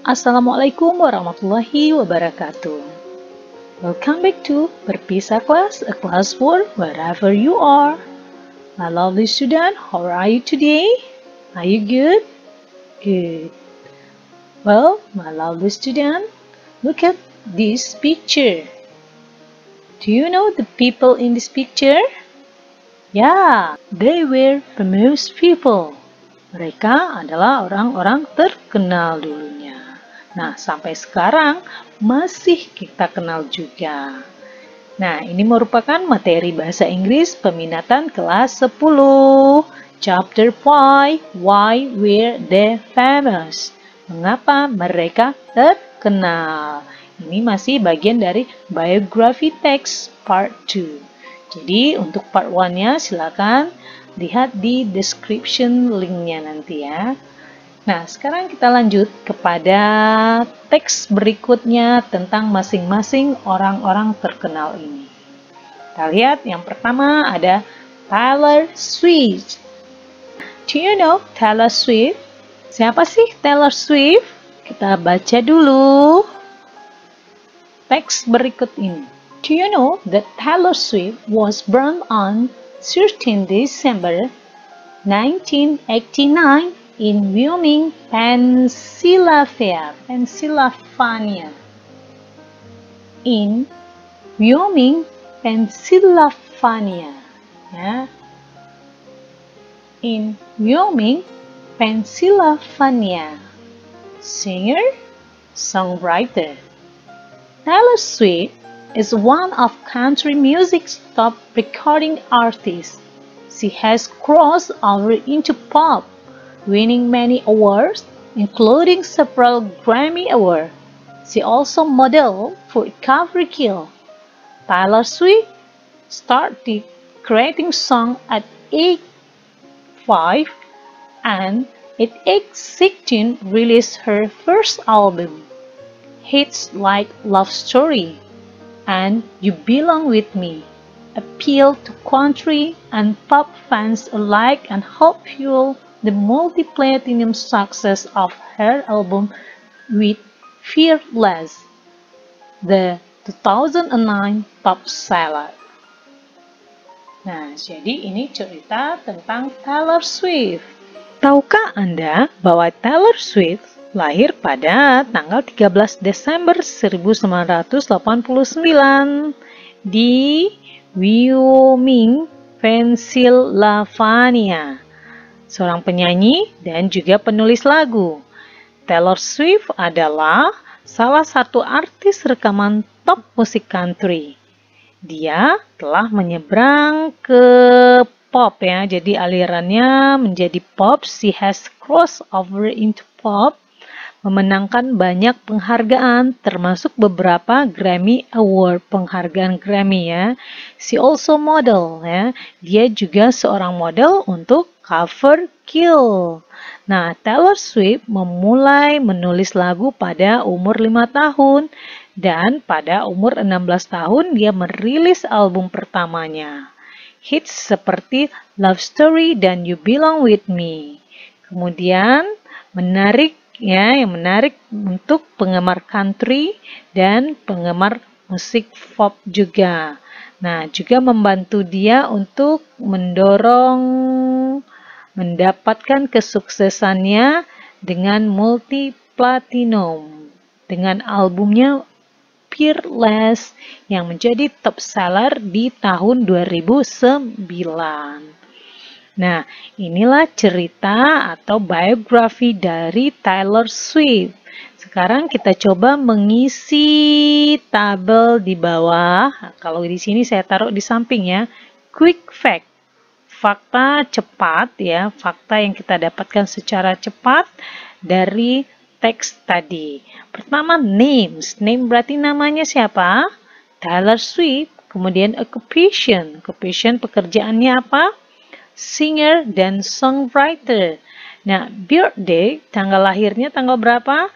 Assalamualaikum warahmatullahi wabarakatuh. Welcome back to Berpisah Kelas, a class for wherever you are. My lovely student, how are you today? Are you good? Good. Well, my lovely student, look at this picture. Do you know the people in this picture? Yeah, they were famous people. Mereka adalah orang-orang terkenal dulunya. Nah, sampai sekarang masih kita kenal juga. Nah, ini merupakan materi bahasa Inggris peminatan kelas 10. Chapter 5, Why Were They Famous? Mengapa mereka terkenal? Ini masih bagian dari biography text part 2. Jadi, untuk part 1-nya silakan lihat di description link-nya nanti ya. Nah, sekarang kita lanjut kepada teks berikutnya tentang masing-masing orang-orang terkenal ini. Kita lihat yang pertama ada Taylor Swift. Do you know Taylor Swift? Siapa sih Taylor Swift? Kita baca dulu teks berikut ini. Do you know that Taylor Swift was born on 13 December 1989 in Wyoming, Pennsylvania. In Wyoming, Pennsylvania. Ya. In Wyoming, Pennsylvania. Singer, songwriter. Taylor Swift is one of country music's top recording artists. She has crossed over into pop, winning many awards, including several Grammy Awards. She also modeled for CoverGirl. Taylor Swift started creating songs at age 5 and at age 16 released her first album. Hits like Love Story and You Belong With Me appeal to country and pop fans alike and help fuel the multi-platinum success of her album with Fearless, the 2009 top seller. Nah, jadi ini cerita tentang Taylor Swift. Tahukah Anda bahwa Taylor Swift lahir pada tanggal 13 Desember 1989 di Wyoming, Pennsylvania. Seorang penyanyi dan juga penulis lagu. Taylor Swift adalah salah satu artis rekaman top musik country. Dia telah menyeberang ke pop ya, jadi alirannya menjadi pop. She has crossed over into pop, memenangkan banyak penghargaan termasuk beberapa Grammy Award, penghargaan Grammy ya. She also model ya. Dia juga seorang model untuk CoverGirl. Nah, Taylor Swift memulai menulis lagu pada umur 5 tahun dan pada umur 16 tahun dia merilis album pertamanya. Hits seperti Love Story dan You Belong With Me. Kemudian yang menarik untuk penggemar country dan penggemar musik pop juga. Nah, juga membantu dia untuk mendapatkan kesuksesannya dengan multi-platinum dengan albumnya Fearless yang menjadi top seller di tahun 2009. Nah, inilah cerita atau biografi dari Taylor Swift. Sekarang kita coba mengisi tabel di bawah. Kalau di sini saya taruh di samping ya. Quick fact. Fakta cepat ya, fakta yang kita dapatkan secara cepat dari teks tadi. Pertama, names. Name berarti namanya siapa? Taylor Swift. Kemudian occupation. Occupation pekerjaannya apa? Singer dan songwriter. Nah, birthday, tanggal lahirnya tanggal berapa?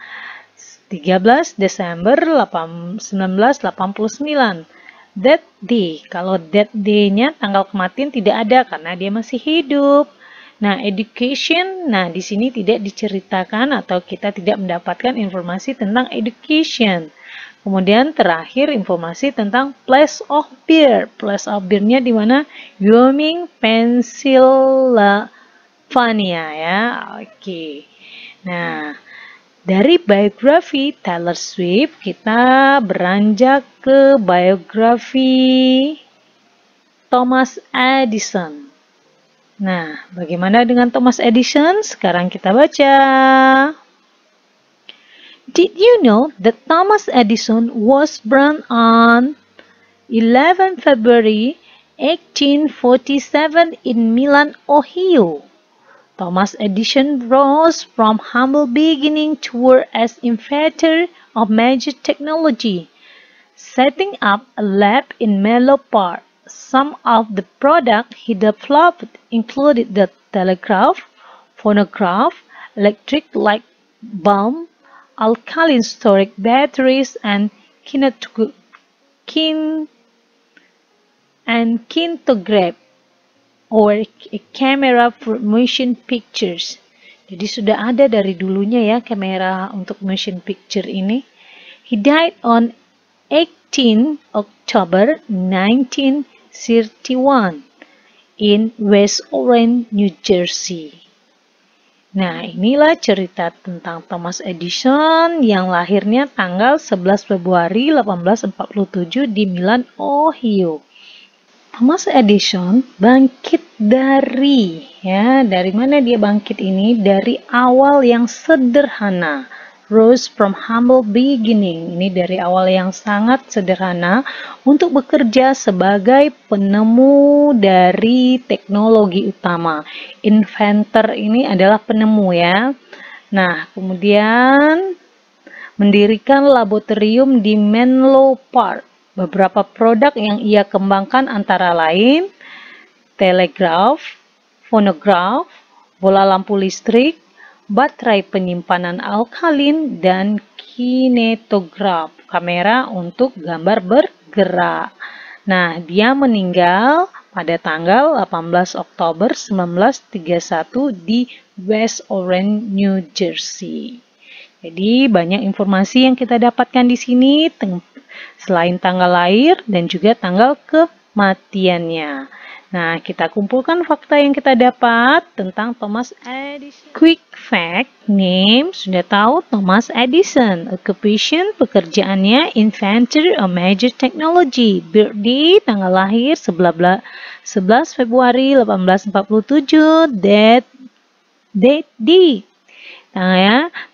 13 Desember 1989. Death day, kalau death day-nya tanggal kematian tidak ada karena dia masih hidup. Nah, education, nah di sini tidak diceritakan atau kita tidak mendapatkan informasi tentang education. Kemudian terakhir informasi tentang place of birth. Place of birth-nya di mana? Wyoming, Pennsylvania ya. Oke. Nah, dari biografi Taylor Swift kita beranjak ke biografi Thomas Edison. Nah, bagaimana dengan Thomas Edison? Sekarang kita baca. Did you know that Thomas Edison was born on 11 February 1847 in Milan, Ohio? Thomas Edison rose from humble beginning toward as inventor of major technology, setting up a lab in Menlo Park. Some of the products he developed included the telegraph, phonograph, electric light bulb, alkaline storage batteries, and kintograph, or a camera for motion pictures. Jadi sudah ada dari dulunya ya kamera untuk motion picture ini. He died on 18 October 1931 in West Orange, New Jersey. Nah, inilah cerita tentang Thomas Edison yang lahirnya tanggal 11 Februari 1847 di Milan, Ohio. Thomas Edison bangkit dari mana dia bangkit ini? Dari awal yang sederhana. Rose from humble beginning. Ini dari awal yang sangat sederhana untuk bekerja sebagai penemu dari teknologi utama. Inventor ini adalah penemu ya. Nah, kemudian mendirikan laboratorium di Menlo Park. Beberapa produk yang ia kembangkan antara lain telegraf, fonograf, bola lampu listrik, baterai penyimpanan alkalin, dan kinetograf, kamera untuk gambar bergerak. Nah, dia meninggal pada tanggal 18 Oktober 1931 di West Orange, New Jersey. Jadi, banyak informasi yang kita dapatkan di sini selain tanggal lahir dan juga tanggal kematiannya. Nah, kita kumpulkan fakta yang kita dapat tentang Thomas Edison. Quick fact, name, sudah tahu Thomas Edison. Occupation, pekerjaannya, inventor of major technology. Birthday, tanggal lahir 11 Februari 1847. Date.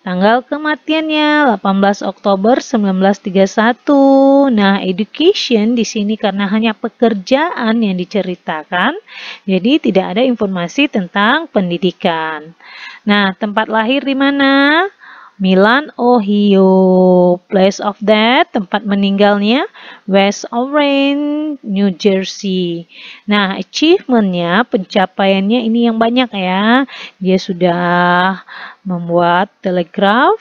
Tanggal kematiannya 18 Oktober 1931. Nah, education di sini karena hanya pekerjaan yang diceritakan, jadi tidak ada informasi tentang pendidikan. Nah, tempat lahir di mana? Milan, Ohio. Place of death, tempat meninggalnya, West Orange, New Jersey. Nah, achievementnya, pencapaiannya ini yang banyak ya. Dia sudah membuat telegraf,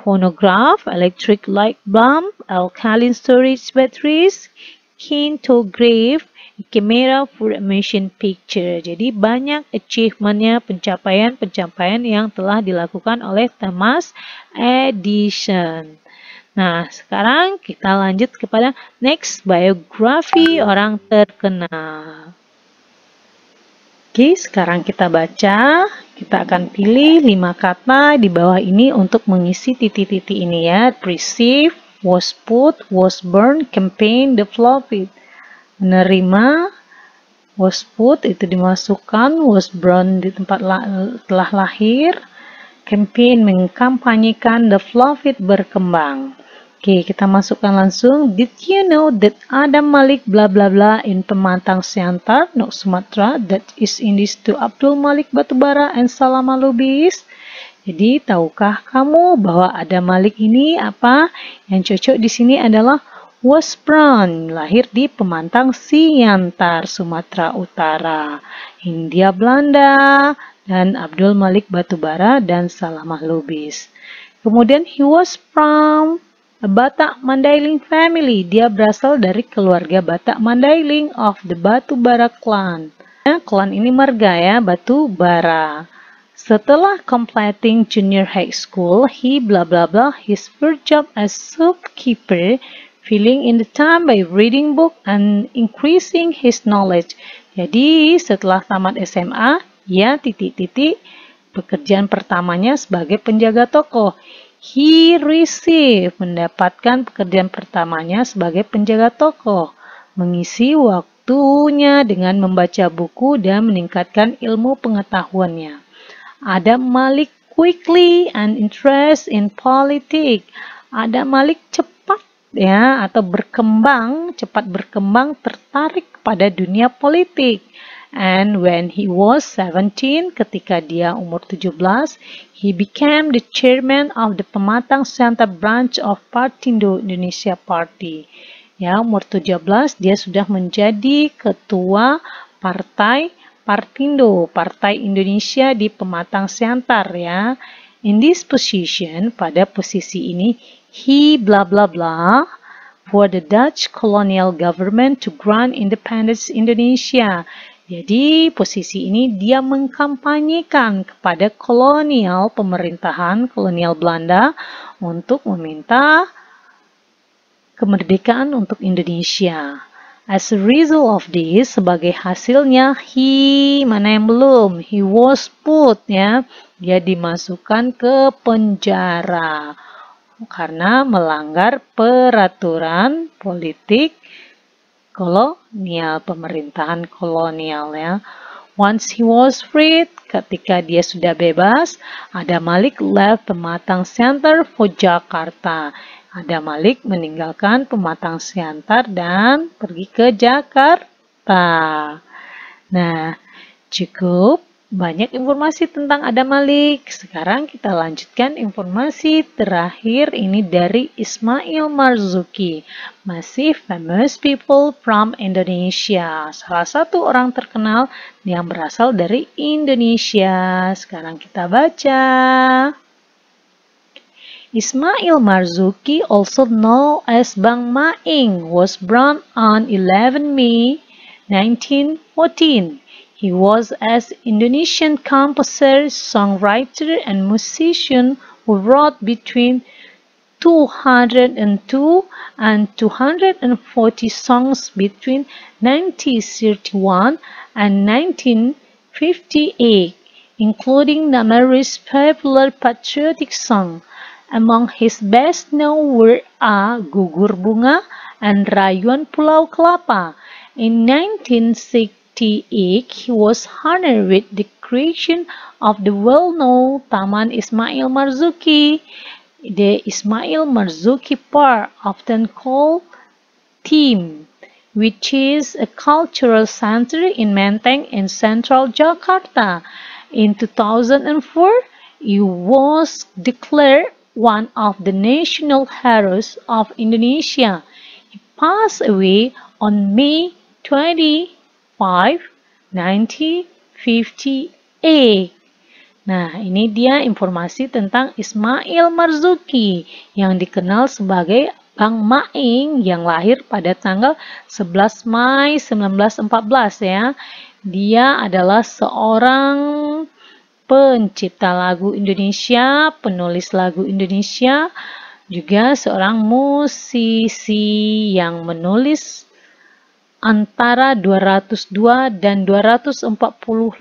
phonograph, electric light bulb, alkaline storage batteries, kintograph, camera for motion picture. Jadi banyak achievementnya, pencapaian yang telah dilakukan oleh Thomas Edison. Nah, sekarang kita lanjut kepada next, biografi orang terkenal. Oke, sekarang kita baca. Kita akan pilih 5 kata di bawah ini untuk mengisi titik-titik ini ya. Receive, was put, was born, campaign, developed. Menerima, was put itu dimasukkan, was born di tempat telah lahir, campaign mengkampanyekan, developed berkembang. Oke, kita masukkan langsung. Did you know that Adam Malik bla bla bla in Pemantang Siantar, North Sumatra, that is indis to Abdul Malik Batubara and Salama Lubis? Jadi, tahukah kamu bahwa Adam Malik ini apa? Yang cocok di sini adalah was born, lahir di Pemantang Siantar, Sumatera Utara, Hindia Belanda, dan Abdul Malik Batubara dan Salamah Lubis. Kemudian he was from a Batak Mandailing family. Dia berasal dari keluarga Batak Mandailing of the Batubara clan. Klan ini marga ya, batu bara. Setelah completing junior high school, he blah blah blah his first job as shopkeeper, filling in the time by reading book and increasing his knowledge. Jadi setelah tamat SMA, ya titik-titik pekerjaan pertamanya sebagai penjaga toko. He received mendapatkan pekerjaan pertamanya sebagai penjaga toko, mengisi waktunya dengan membaca buku dan meningkatkan ilmu pengetahuannya. Adam Malik quickly and interest in politics. Adam Malik cepat ya atau cepat berkembang tertarik pada dunia politik. And when he was 17, ketika dia umur 17, he became the chairman of the Pematang Siantar branch of Partindo Indonesia Party. Ya, umur 17 dia sudah menjadi ketua partai Partindo, Partai Indonesia di Pematang Siantar ya. In this position, pada posisi ini, he blah blah blah for the Dutch colonial government to grant independence Indonesia. Jadi posisi ini dia mengkampanyekan kepada pemerintahan kolonial Belanda untuk meminta kemerdekaan untuk Indonesia. As a result of this, sebagai hasilnya, he was put ya, dia dimasukkan ke penjara karena melanggar peraturan politik kolonial, pemerintahan kolonial ya. Once he was freed, ketika dia sudah bebas, Adam Malik left Pematang Siantar for Jakarta. Adam Malik meninggalkan Pematang Siantar dan pergi ke Jakarta. Nah, cukup banyak informasi tentang Adam Malik. Sekarang kita lanjutkan informasi terakhir ini dari Ismail Marzuki. Masih famous people from Indonesia. Salah satu orang terkenal yang berasal dari Indonesia. Sekarang kita baca. Ismail Marzuki, also known as Bang Maing, was born on 11 May 1914. He was an Indonesian composer, songwriter, and musician who wrote between 202 and 240 songs between 1931 and 1958, including numerous popular patriotic songs. Among his best-known were Gugur Bunga and Rayuan Pulau Kelapa. In 1968, he was honored with the creation of the well-known Taman Ismail Marzuki, the Ismail Marzuki Park, often called TIM, which is a cultural center in Menteng in central Jakarta. In 2004, he was declared one of the national heroes of Indonesia. He passed away on May 25, 1958. Nah, ini dia informasi tentang Ismail Marzuki yang dikenal sebagai Bang Maing yang lahir pada tanggal 11 Mei 1914 ya. Dia adalah seorang pencipta lagu Indonesia, penulis lagu Indonesia, juga seorang musisi yang menulis antara 202 dan 240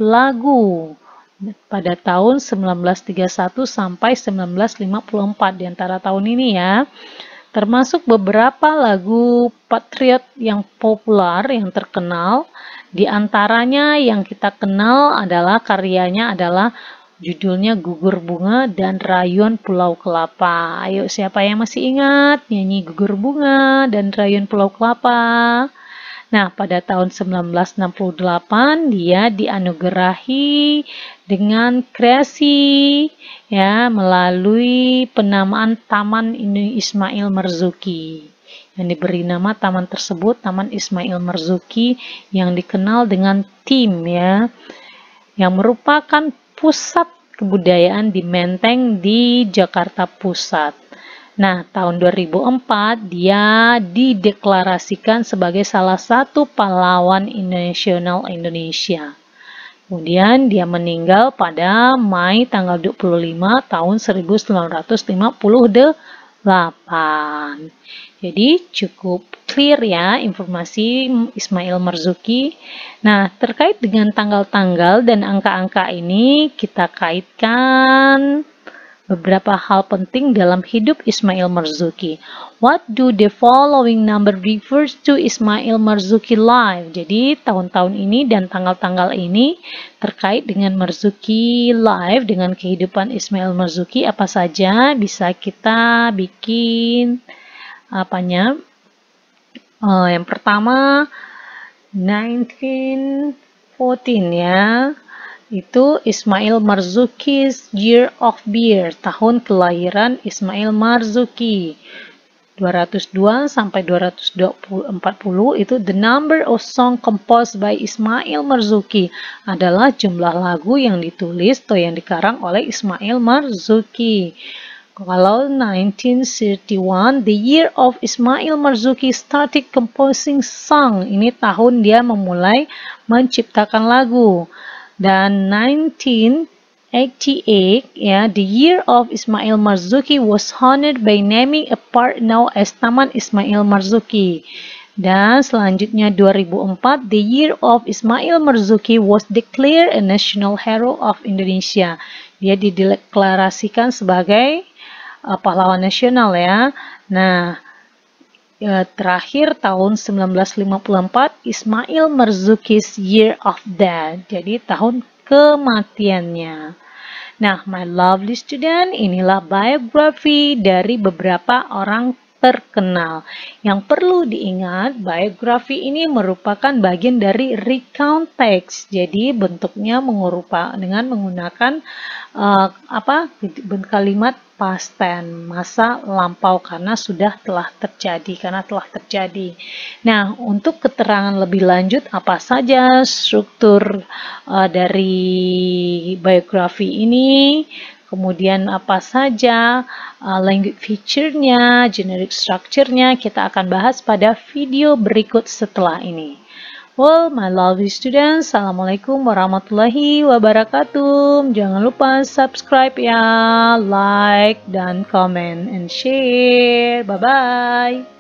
lagu pada tahun 1931 sampai 1954 di antara tahun ini ya. Termasuk beberapa lagu patriot yang populer, yang terkenal. Di antaranya yang kita kenal adalah karyanya adalah judulnya Gugur Bunga dan Rayuan Pulau Kelapa. Ayo siapa yang masih ingat nyanyi Gugur Bunga dan Rayuan Pulau Kelapa? Nah, pada tahun 1968 dia dianugerahi dengan kreasi ya melalui penamaan Taman Ismail Marzuki. Yang diberi nama taman tersebut Taman Ismail Marzuki yang dikenal dengan TIM ya, yang merupakan pusat kebudayaan di Menteng di Jakarta Pusat. Nah, tahun 2004 dia dideklarasikan sebagai salah satu pahlawan nasional Indonesia. Kemudian dia meninggal pada Mei tanggal 25 tahun 1958. Jadi cukup clear ya informasi Ismail Marzuki. Nah, terkait dengan tanggal-tanggal dan angka-angka ini kita kaitkan beberapa hal penting dalam hidup Ismail Marzuki. What do the following number refers to Ismail Marzuki life? Jadi tahun-tahun ini dan tanggal-tanggal ini terkait dengan Marzuki life, dengan kehidupan Ismail Marzuki apa saja bisa kita bikin apanya? Yang pertama 1914 ya. Itu Ismail Marzuki's Year of Birth, tahun kelahiran Ismail Marzuki. 202 sampai 240 itu the number of song composed by Ismail Marzuki, adalah jumlah lagu yang ditulis atau yang dikarang oleh Ismail Marzuki. Kalau 1931, the year of Ismail Marzuki started composing song, ini tahun dia memulai menciptakan lagu. Dan 1988, ya, the year of Ismail Marzuki was honored by naming a park now as Taman Ismail Marzuki. Dan selanjutnya 2004, the year of Ismail Marzuki was declared a national hero of Indonesia. Dia dideklarasikan sebagai pahlawan nasional ya. Nah, terakhir tahun 1954 Ismail Marzuki's Year of Death, jadi tahun kematiannya. Nah, my lovely student, inilah biografi dari beberapa orang terkenal. Yang perlu diingat, biografi ini merupakan bagian dari recount text. Jadi bentuknya dengan menggunakan kalimat past tense, masa lampau karena telah terjadi. Nah, untuk keterangan lebih lanjut apa saja struktur dari biografi ini, kemudian apa saja language feature-nya, generic structure-nya, kita akan bahas pada video berikut setelah ini. Well, my lovely students, Assalamualaikum warahmatullahi wabarakatuh. Jangan lupa subscribe ya, like, dan comment, and share. Bye-bye.